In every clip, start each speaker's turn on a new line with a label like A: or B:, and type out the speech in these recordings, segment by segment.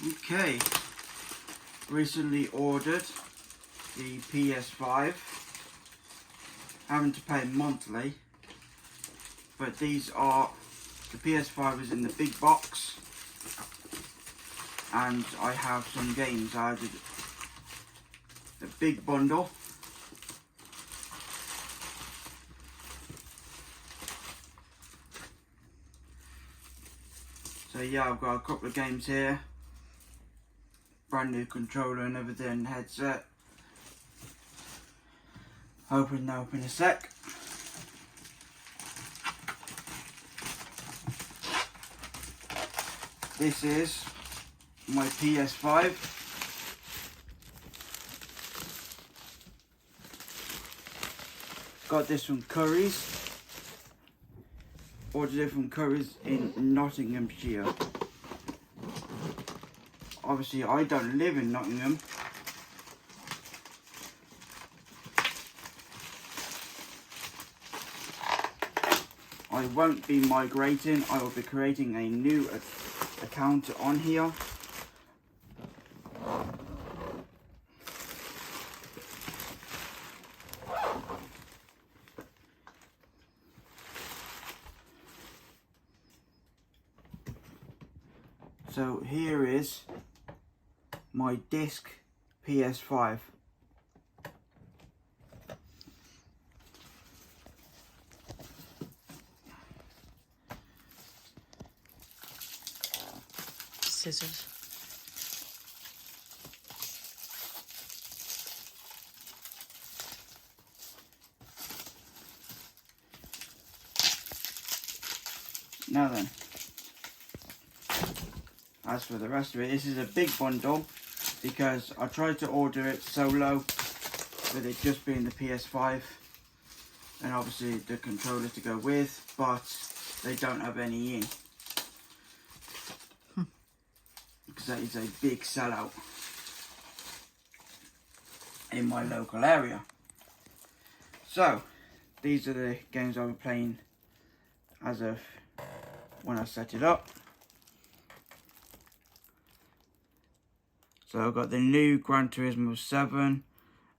A: Okay, recently ordered the PS5, having to pay monthly, but these are, the PS5 is in the big box, and I have some games. I added a big bundle. So yeah, I've got a couple of games here. Brand new controller and everything, headset. Open in a sec. This is my PS5. Got this from Curry's. Ordered it from Curry's in Nottinghamshire. Obviously, I don't live in Nottingham. I won't be migrating. I will be creating a new account on here. So here is my disc PS5.
B: Scissors.
A: Now then, as for the rest of it, this is a big bundle because I tried to order it solo with it just being the PS5 and obviously the controller to go with, but they don't have any in because that is a big sellout in my local area. So these are the games I'll be playing as of when I set it up. So I've got the new Gran Turismo 7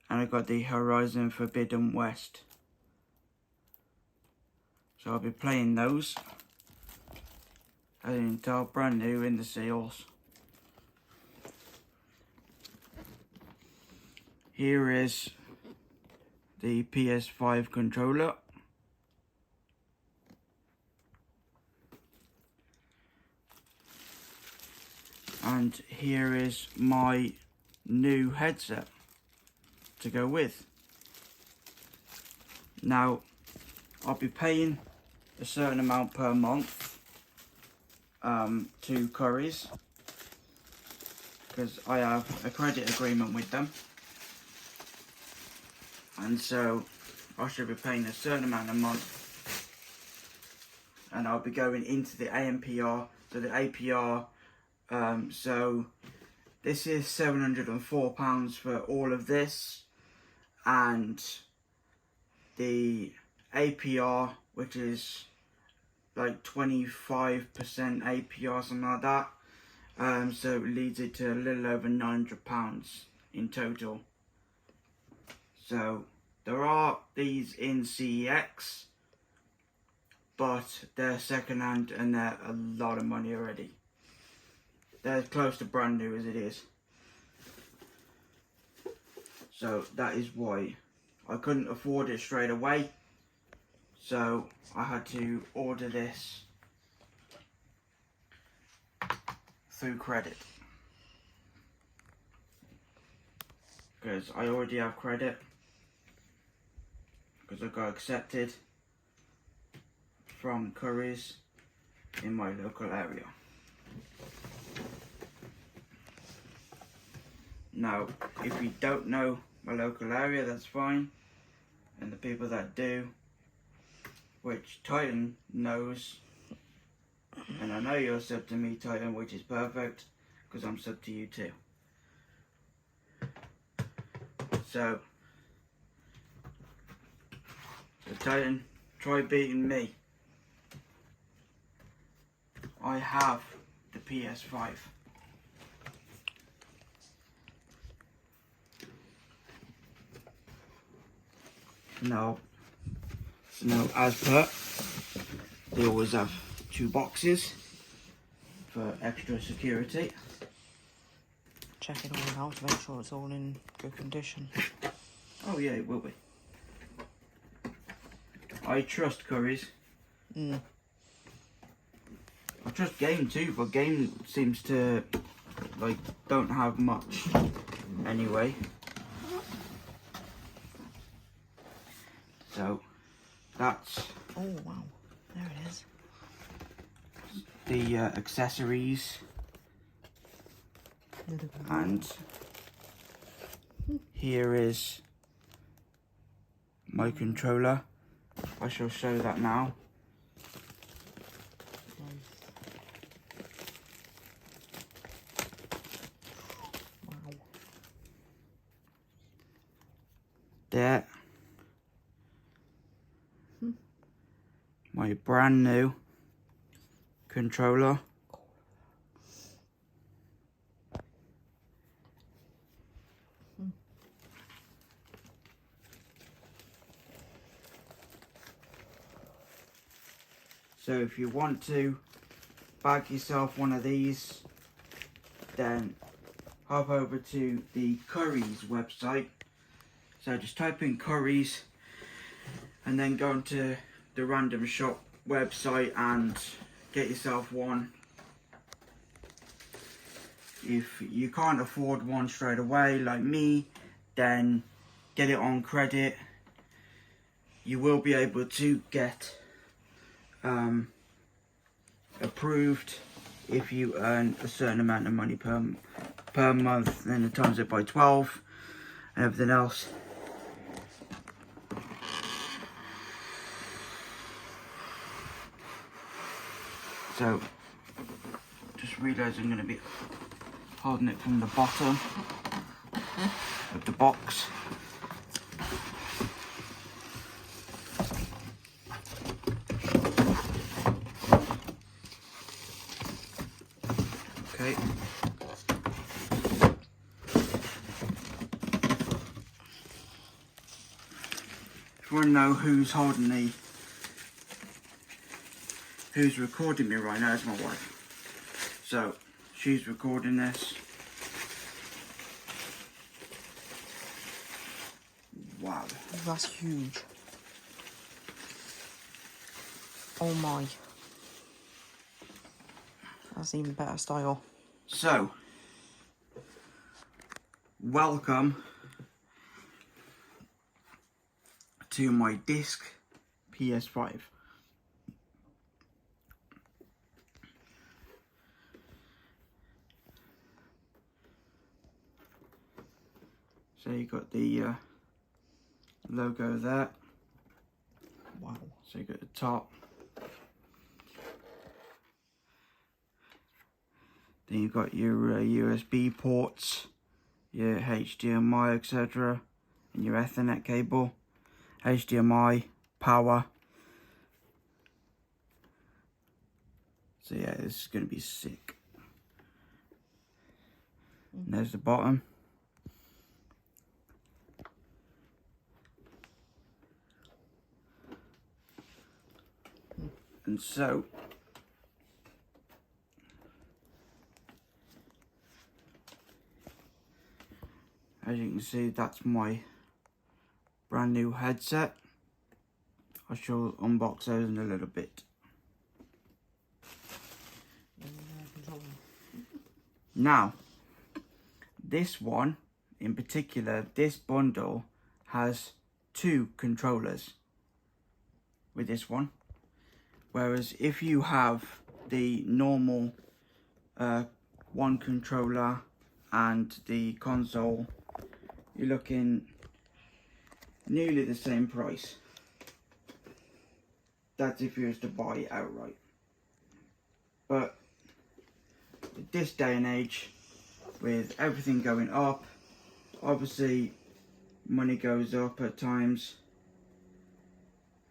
A: and I've got the Horizon Forbidden West. So I'll be playing those. As you can tell, brand new in the seals. Here is the PS5 controller. And here is my new headset to go with. Now, I'll be paying a certain amount per month to Curry's because I have a credit agreement with them. And so I should be paying a certain amount a month. And I'll be going into the AMPR, so the APR. So this is £704 for all of this, and the APR, which is like 25% APR, something like that, so it leads it to a little over £900 in total. So there are these in CEX, but they're second hand and they're a lot of money already. They're close to brand new as it is. So that is why I couldn't afford it straight away. So I had to order this through credit. Because I already have credit. Because I got accepted from Curry's in my local area. Now, if you don't know my local area, that's fine. And the people that do, which Titan knows, and I know you're sub to me, Titan, which is perfect, because I'm sub to you too. So Titan, try beating me. I have the PS5. No. So now, as per, they always have 2 boxes for extra security.
B: Check it all out to make sure it's all in good condition.
A: Oh yeah, it will be. I trust Curry's. I trust Game too, but Game seems to like don't have much anyway. So that's
B: Oh wow, there it is.
A: the accessories, and here is my controller. I shall show that now.
B: Wow.
A: There. My brand new controller. So if you want to bag yourself one of these, then hop over to the Curry's website. So just type in Curry's and then go onto the Random Shop website and get yourself one. If you can't afford one straight away like me, then get it on credit. You will be able to get approved if you earn a certain amount of money per month, then it times it by 12 and everything else. So just realised I'm going to be holding it from the bottom of the box. Okay. If you want to know who's recording me right now, it's my wife. So she's recording this. Wow.
B: That's huge. Oh my. That's even better style.
A: So, welcome to my disc PS5. So you got the logo there.
B: Wow.
A: So you got the top. Then you've got your USB ports, your HDMI, etc., and your Ethernet cable, HDMI, power. So yeah, this is going to be sick. And there's the bottom. And so, as you can see, that's my brand new headset. I shall unbox those in a little bit. Now, this one in particular, this bundle has 2 controllers with this one. Whereas if you have the normal 1 controller and the console, you're looking nearly the same price. That's if you was to buy it outright. But this day and age, with everything going up, obviously money goes up at times,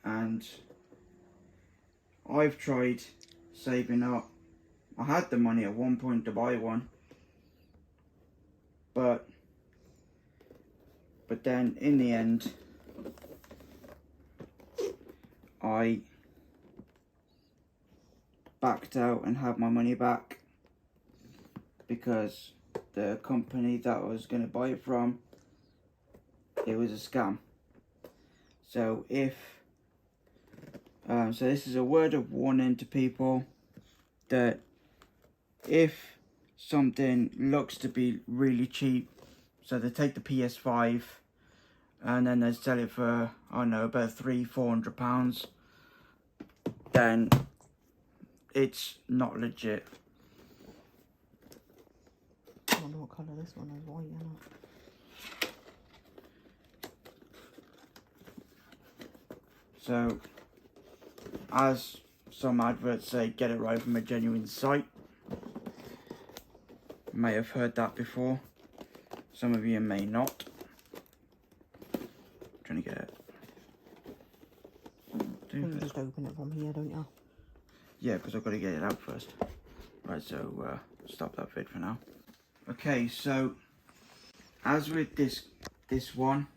A: and I've tried saving up. I had the money at one point to buy one, but then in the end I backed out and had my money back because the company that I was going to buy it from, it was a scam. So so this is a word of warning to people that if something looks to be really cheap, so they take the PS5 and then they sell it for, I don't know, about £300-400, then it's not legit.
B: I wonder what colour this one is. White, isn't it?
A: So, as some adverts say, get it right from a genuine site. You may have heard that before. Some of you may not. Trying to get it.
B: You can just open it from here, don't you?
A: Yeah, because I've got to get it out first. Right, so stop that vid for now. Okay, so as with this one,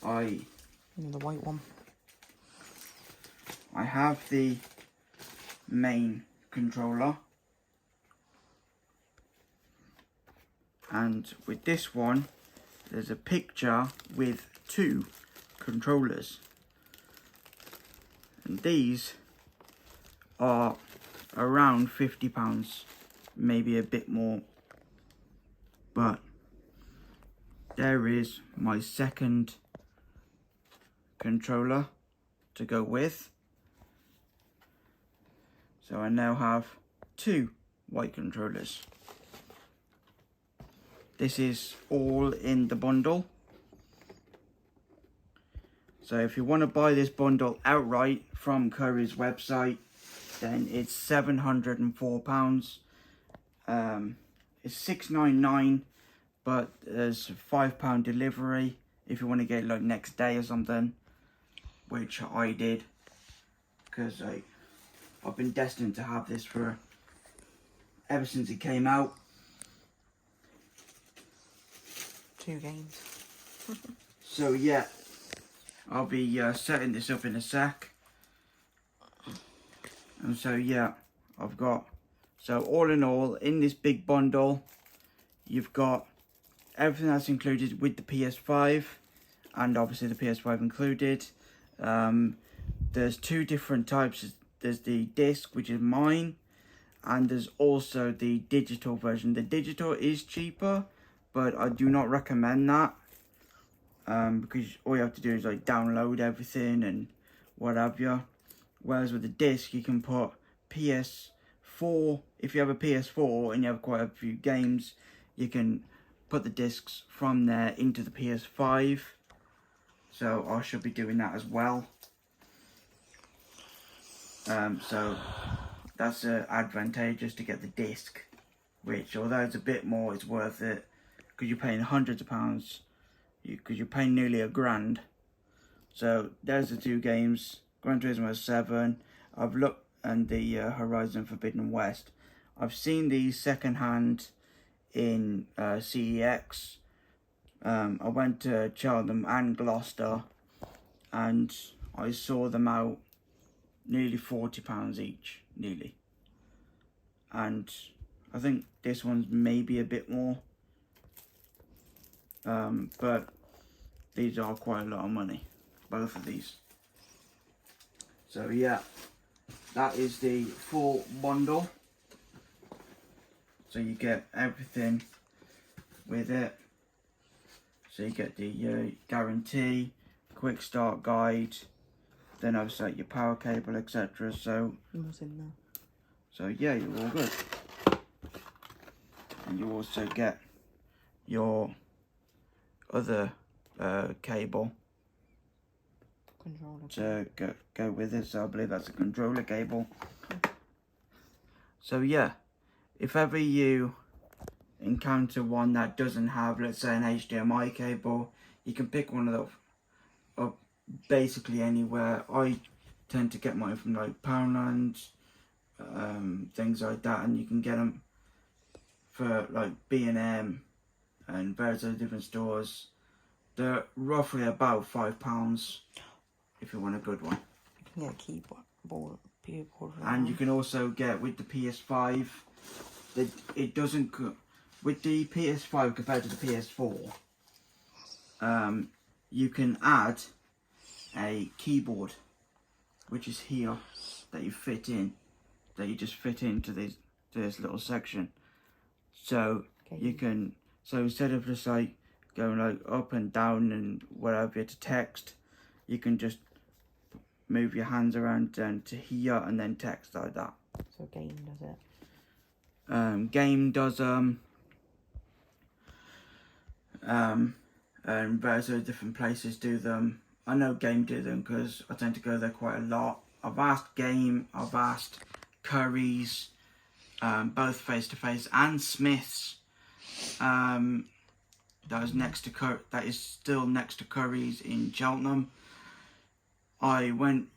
B: The white one.
A: I have the main controller, and with this one there's a picture with 2 controllers, and these are around £50, maybe a bit more, but there is my second controller to go with. So I now have 2 white controllers. This is all in the bundle. So if you want to buy this bundle outright from Curry's website, then it's £704. It's £6.99, but there's £5 delivery if you want to get it like next day or something, which I did because I've been destined to have this for ever since it came out.
B: 2 games.
A: So yeah, I'll be setting this up in a sec. And so yeah, I've got, so all in all, in this big bundle, you've got everything that's included with the PS5, and obviously the PS5 included. There's 2 different types. There's the disc, which is mine, and there's also the digital version. The digital is cheaper, but I do not recommend that, because all you have to do is like download everything and what have you. Whereas with the disc, you can put PS4, if you have a PS4 and you have quite a few games, you can put the discs from there into the PS5. So I should be doing that as well. So that's advantageous to get the disc, which although it's a bit more, it's worth it because you're paying hundreds of pounds, because you're paying nearly £1,000. So there's the 2 games, Gran Turismo 7. I've looked, and the Horizon Forbidden West. I've seen these second hand in CEX. I went to Cheltenham and Gloucester, and I saw them out nearly £40 each, nearly. And I think this one's maybe a bit more, but these are quite a lot of money, both of these. So yeah, that is the full bundle. So you get everything with it. So you get the guarantee, quick start guide, then obviously your power cable, etc. So
B: What's in there?
A: So yeah, you're all good. And you also get your other cable
B: Controller.
A: to go with it. So I believe that's a controller cable. So yeah, if ever you encounter one that doesn't have, let's say, an HDMI cable, you can pick one of those up basically anywhere. I tend to get mine from like Poundland, things like that, and you can get them for like B&M and various other different stores. They're roughly about £5. if you want a good one.
B: You can get a keyboard for
A: And
B: that.
A: you can also get with the PS5. It doesn't with the PS5 compared to the PS4. You can add a keyboard, which is here, that you fit in, that you just fit into this little section. So you can, so instead of just like going like up and down and whatever to text, you can just move your hands around and to here and then text like that.
B: So game does it.
A: Game does and various other different places do them. I know Game do them because I tend to go there quite a lot. I've asked Game, I've asked Curry's, both face to face, and Smith's. That is still next to Curry's in Cheltenham. I went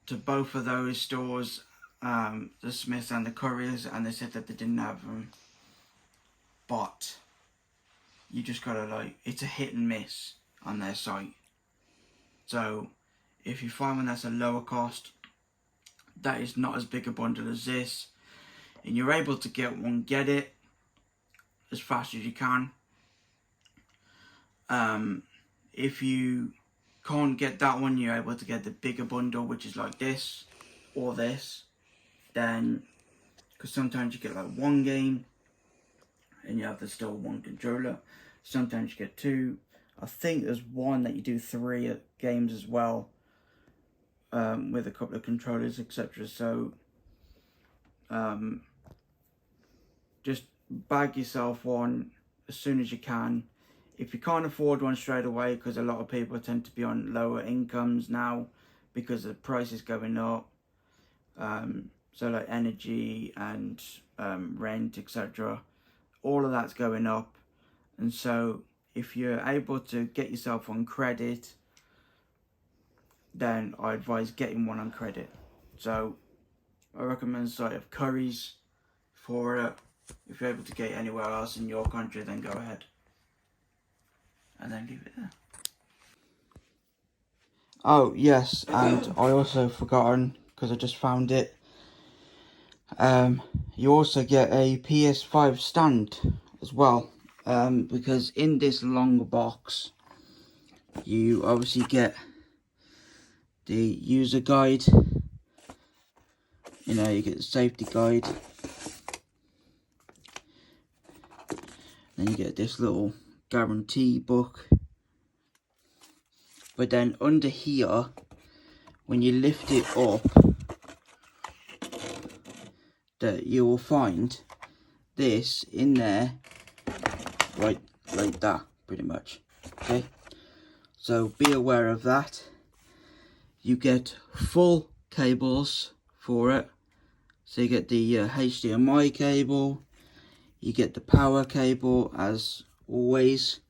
A: to both of those stores, the Smiths and the Curry's, and they said that they didn't have them. But you just gotta like, it's a hit and miss on their site. So if you find one that's a lower cost, that is not as big a bundle as this, and you're able to get one, get it as fast as you can. If you can't get that one, you're able to get the bigger bundle, which is like this or this. Then, because sometimes you get like one game and you have still one controller. Sometimes you get two. I think there's one that you do 3 games as well, with a couple of controllers, etc. So just bag yourself one as soon as you can. If you can't afford one straight away, because a lot of people tend to be on lower incomes now because the price is going up, so like energy and rent, etc., all of that's going up. And so if you're able to get yourself on credit, then I advise getting one on credit. So I recommend the site of Curry's for it. If you're able to get it anywhere else in your country, then go ahead and then leave it there. Oh yes, and I also forgotten, because I just found it, you also get a PS5 stand as well, because in this long box you obviously get the user guide, you get the safety guide, then you get this little guarantee book. But then under here, when you lift it up, that you will find this in there, right, like that, pretty much. Okay, so be aware of that. You get full cables for it. So you get the HDMI cable, you get the power cable as always,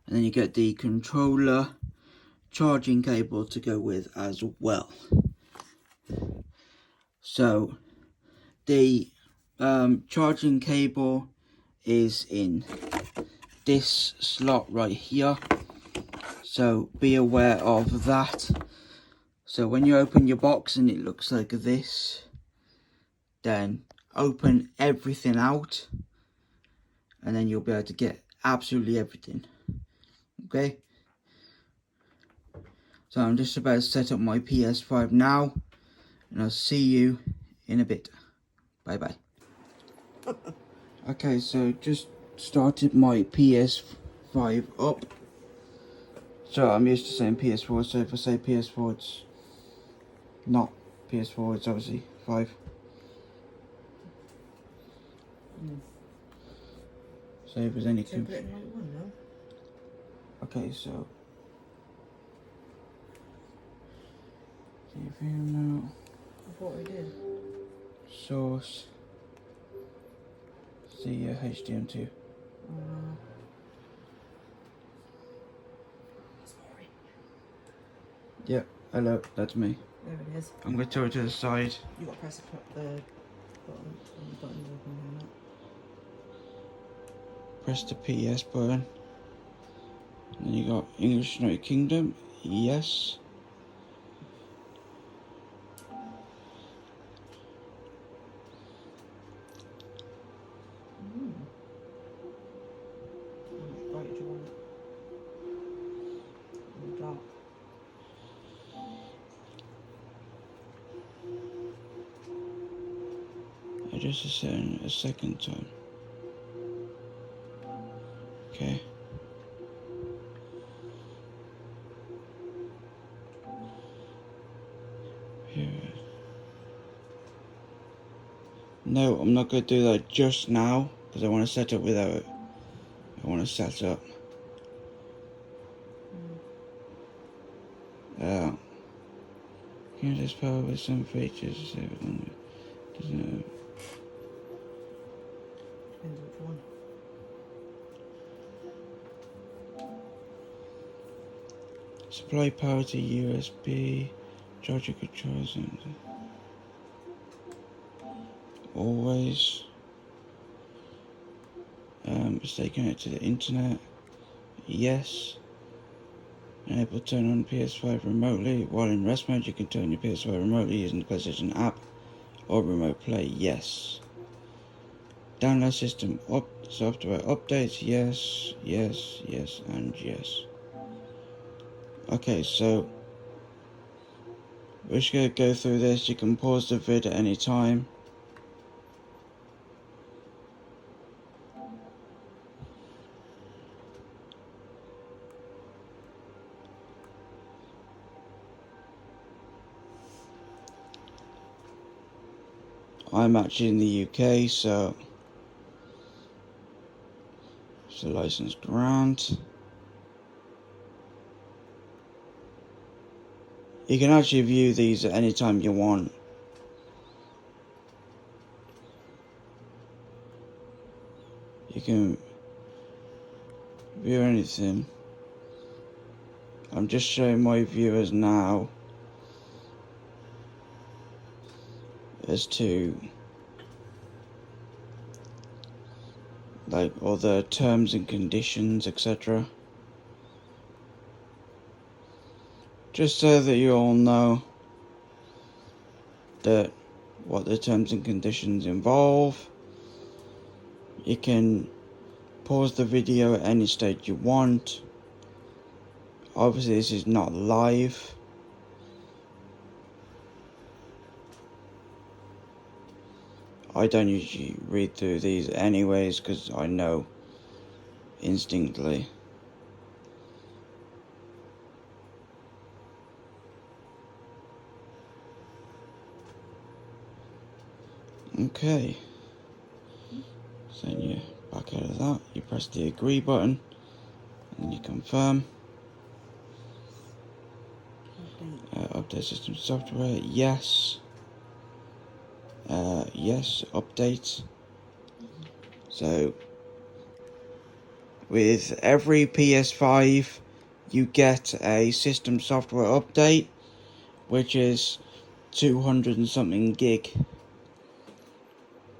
A: and then you get the controller charging cable to go with as well. So the charging cable is in this slot right here, so be aware of that. So when you open your box and it looks like this, then open everything out and then you'll be able to get absolutely everything. Okay, so I'm just about to set up my PS5 now, and I'll see you in a bit. Bye bye. Okay, so just started my PS5 up. So I'm used to saying PS4, so if I say PS4, it's not PS4, it's obviously 5. So if there's any confusion. Okay, so TV remote.
B: I thought we did.
A: Source. See HDM2.
B: Sorry.
A: Yeah, hello, that's me.
B: There it is.
A: I'm going to throw it to the side.
B: You got to press the button. The button's open on that.
A: Press the PS button. And then you got English United Kingdom. Yes. Adjust the setting a second time. Okay. Here. No, I'm not going to do that just now because I want to set up without it. I want to set up. Can this power with some features?
B: Depends which one.
A: Supply power to USB, charger controls, and always. Stay connected to the internet. Yes. Enable turn on PS5 remotely. While in rest mode, you can turn your PS5 remotely using the PlayStation app or remote play. Yes. Download system software updates. Yes, yes, yes, and yes. Okay, so we're just gonna go through this. You can pause the vid at any time. I'm actually in the UK, so it's a license grant. You can actually view these at any time you want. You can view anything. I'm just showing my viewers now as to like all the terms and conditions, etc. Just so that you all know that what the terms and conditions involve. You can pause the video at any stage you want. Obviously this is not live. I don't usually read through these anyways because I know instinctively. Okay. So then you back out of that, you press the agree button and you confirm. Update system software, yes. Yes, update. So with every PS5 you get a system software update, which is 200 and something gig.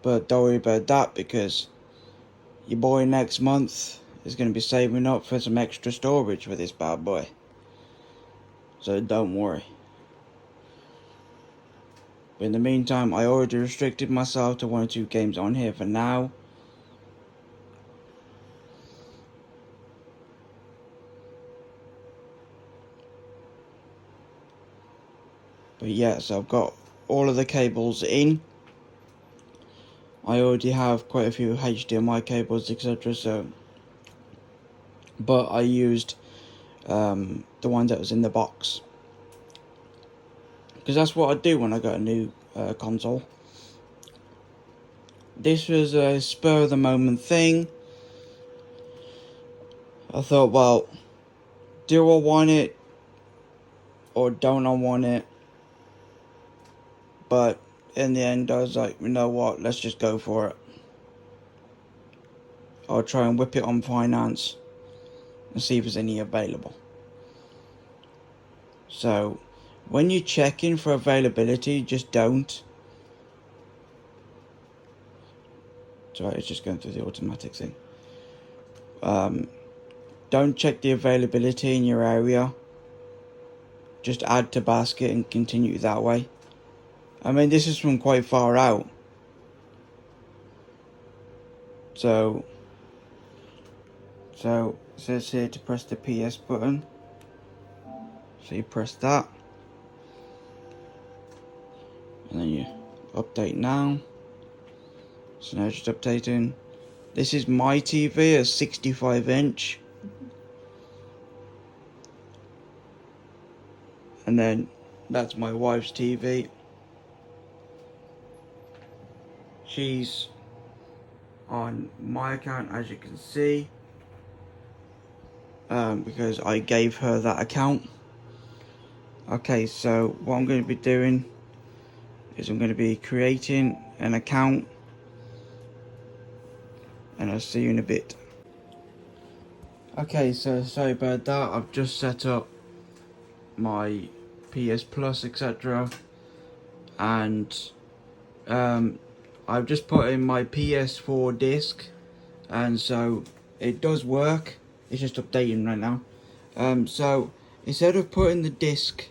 A: But don't worry about that because your boy next month is going to be saving up for some extra storage for this bad boy. So don't worry. But in the meantime, I already restricted myself to 1 or 2 games on here for now. But yeah, so I've got all of the cables in. I already have quite a few HDMI cables, etc. So, but I used the one that was in the box because that's what I do when I got a new console. This was a spur of the moment thing. I thought, well, do I want it or don't I want it? But in the end, I was like, you know what, let's just go for it. I'll try and whip it on finance and see if there's any available. So, when you're checking for availability, just don't. Sorry, it's just going through the automatic thing. Don't check the availability in your area. Just add to basket and continue that way. I mean, this is from quite far out. So it says here to press the PS button. So you press that. And then you update now. So now just updating. This is my TV, a 65-inch. And then that's my wife's TV. She's on my account, as you can see, because I gave her that account. Okay, so what I'm going to be doing is I'm going to be creating an account, and I'll see you in a bit. Okay, so sorry about that. I've just set up my PS Plus, etc. And I've just put in my PS4 disc, and so it does work. It's just updating right now. So instead of putting the disc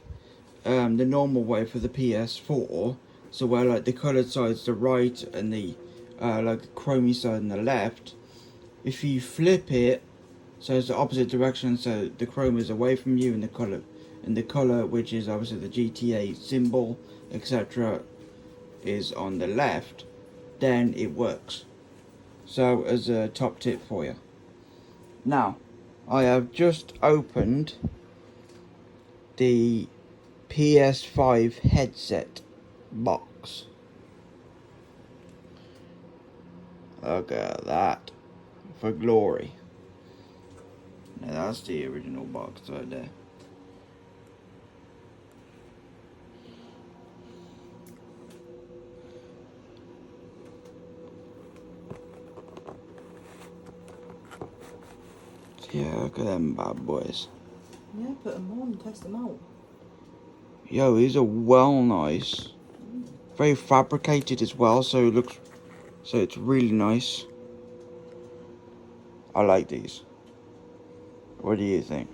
A: the normal way for the PS4, so where like the coloured side's the right and the like the chromey side on the left, if you flip it so it's the opposite direction, so the chrome is away from you and the colour, which is obviously the GTA symbol, etc., is on the left, then it works. So as a top tip for you. Now, I have just opened the PS5 headset box. Look at that. For glory. Now that's the original box right there. Yeah, look at them bad boys.
B: Yeah, put them on, test them out.
A: Yo, these are well nice. Very fabricated as well, so it's really nice. I like these. What do you think?